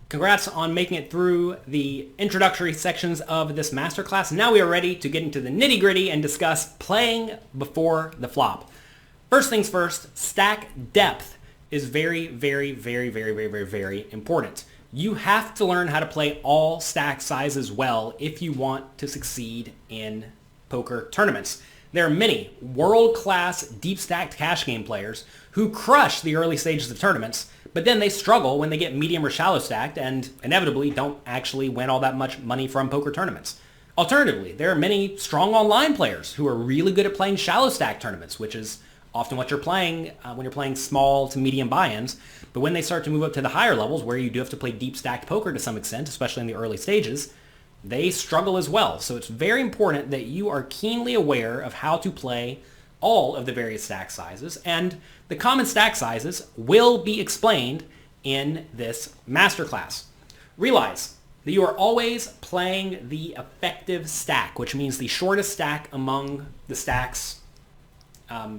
Congrats on making it through the introductory sections of this masterclass. Now we are ready to get into the nitty-gritty and discuss playing before the flop. First things first, stack depth is very important. You have to learn how to play all stack sizes well if you want to succeed in poker tournaments. There are many world-class deep stacked cash game players who crush the early stages of tournaments, but then they struggle when they get medium or shallow stacked and inevitably don't actually win all that much money from poker tournaments. Alternatively, there are many strong online players who are really good at playing shallow stack tournaments, which is often what you're playing when you're playing small to medium buy-ins. But when they start to move up to the higher levels where you do have to play deep stacked poker to some extent, especially in the early stages, they struggle as well. So it's very important that you are keenly aware of how to play all of the various stack sizes, and the common stack sizes will be explained in this masterclass. Realize that you are always playing the effective stack, which means the shortest stack among the stacks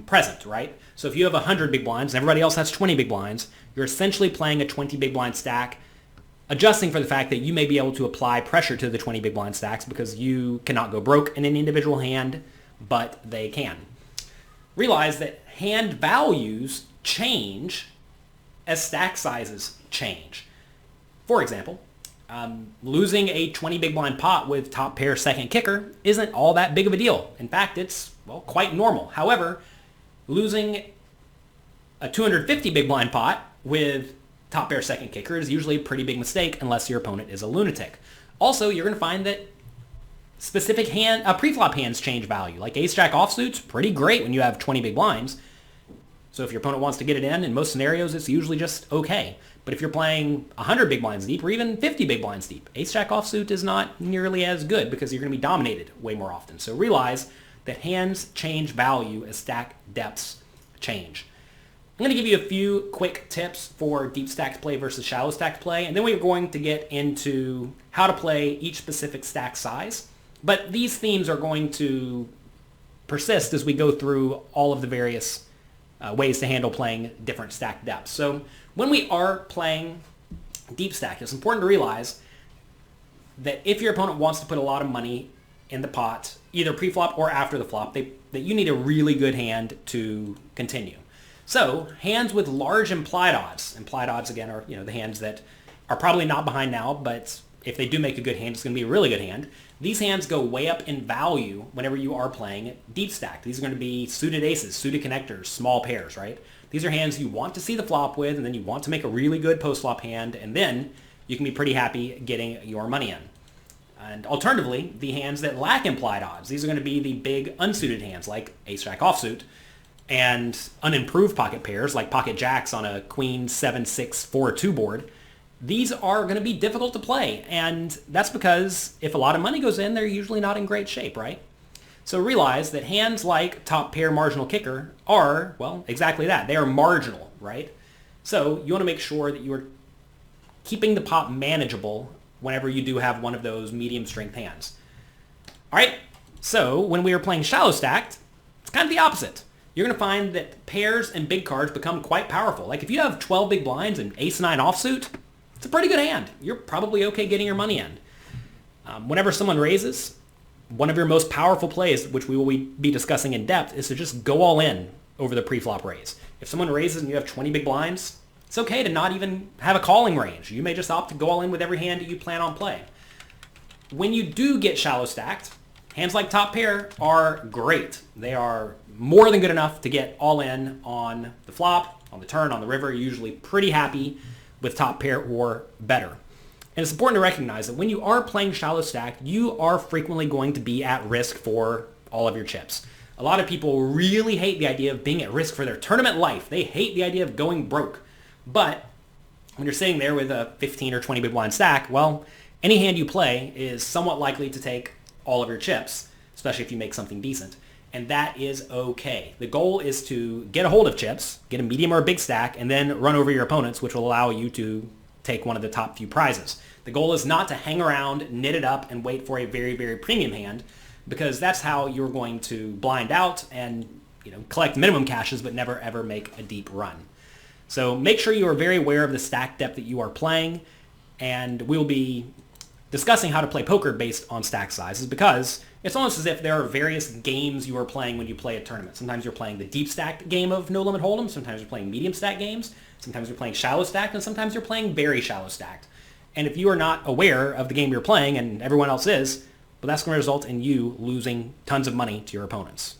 present, right? So if you have 100 big blinds and everybody else has 20 big blinds, you're essentially playing a 20 big blind stack, adjusting for the fact that you may be able to apply pressure to the 20 big blind stacks because you cannot go broke in an individual hand, but they can. Realize that hand values change as stack sizes change. For example, losing a 20 big blind pot with top pair second kicker isn't all that big of a deal. In fact, it's, well, quite normal. However, losing a 250 big blind pot with top pair second kicker is usually a pretty big mistake unless your opponent is a lunatic. Also, you're going to find that specific pre-flop hands change value. Like ace-jack offsuit's pretty great when you have 20 big blinds. So if your opponent wants to get it in most scenarios, it's usually just okay. But if you're playing 100 big blinds deep or even 50 big blinds deep, ace-jack offsuit is not nearly as good because you're going to be dominated way more often. So realize that hands change value as stack depths change. I'm going to give you a few quick tips for deep stacked play versus shallow stacked play, and then we're going to get into how to play each specific stack size. But these themes are going to persist as we go through all of the various ways to handle playing different stack depths. So when we are playing deep stack, it's important to realize that if your opponent wants to put a lot of money in the pot, either pre-flop or after the flop, that you need a really good hand to continue. So hands with large implied odds again are the hands that are probably not behind now, but if they do make a good hand, it's going to be a really good hand. These hands go way up in value whenever you are playing deep stack. These are going to be suited aces, suited connectors, small pairs, right? These are hands you want to see the flop with, and then you want to make a really good post-flop hand, and then you can be pretty happy getting your money in. And alternatively, the hands that lack implied odds, these are going to be the big unsuited hands like ace-jack offsuit, and unimproved pocket pairs like pocket jacks on a queen 7-6-4-2 board. These are going to be difficult to play, and that's because if a lot of money goes in, they're usually not in great shape, right? So realize that hands like top pair marginal kicker are, well, exactly that. They are marginal, right? So you want to make sure that you are keeping the pot manageable whenever you do have one of those medium strength hands. All right, so when we are playing shallow stacked, it's kind of the opposite. You're going to find that pairs and big cards become quite powerful. Like if you have 12 big blinds and ace-9 offsuit, it's a pretty good hand. You're probably okay getting your money in. Whenever someone raises, one of your most powerful plays, which we will be discussing in depth, is to just go all in over the pre-flop raise. If someone raises and you have 20 big blinds, it's okay to not even have a calling range. You may just opt to go all in with every hand that you plan on playing. When you do get shallow stacked, hands like top pair are great. They are more than good enough to get all in on the flop, on the turn, on the river. You're usually pretty happy with top pair or better. And it's important to recognize that when you are playing shallow stack, you are frequently going to be at risk for all of your chips. A lot of people really hate the idea of being at risk for their tournament life. They hate the idea of going broke. But when you're sitting there with a 15 or 20 big blind stack, well, any hand you play is somewhat likely to take all of your chips, especially if you make something decent. And that is okay. The goal is to get a hold of chips, get a medium or a big stack, and then run over your opponents, which will allow you to take one of the top few prizes. The goal is not to hang around, knit it up, and wait for a very premium hand, because that's how you're going to blind out and collect minimum cashes but never ever make a deep run. So make sure you are very aware of the stack depth that you are playing. and we'll be discussing how to play poker based on stack sizes, because it's almost as if there are various games you are playing when you play a tournament. Sometimes you're playing the deep stacked game of No Limit Hold'em, sometimes you're playing medium stack games, sometimes you're playing shallow stacked, and sometimes you're playing very shallow stacked. And if you are not aware of the game you're playing and everyone else is, well, that's going to result in you losing tons of money to your opponents.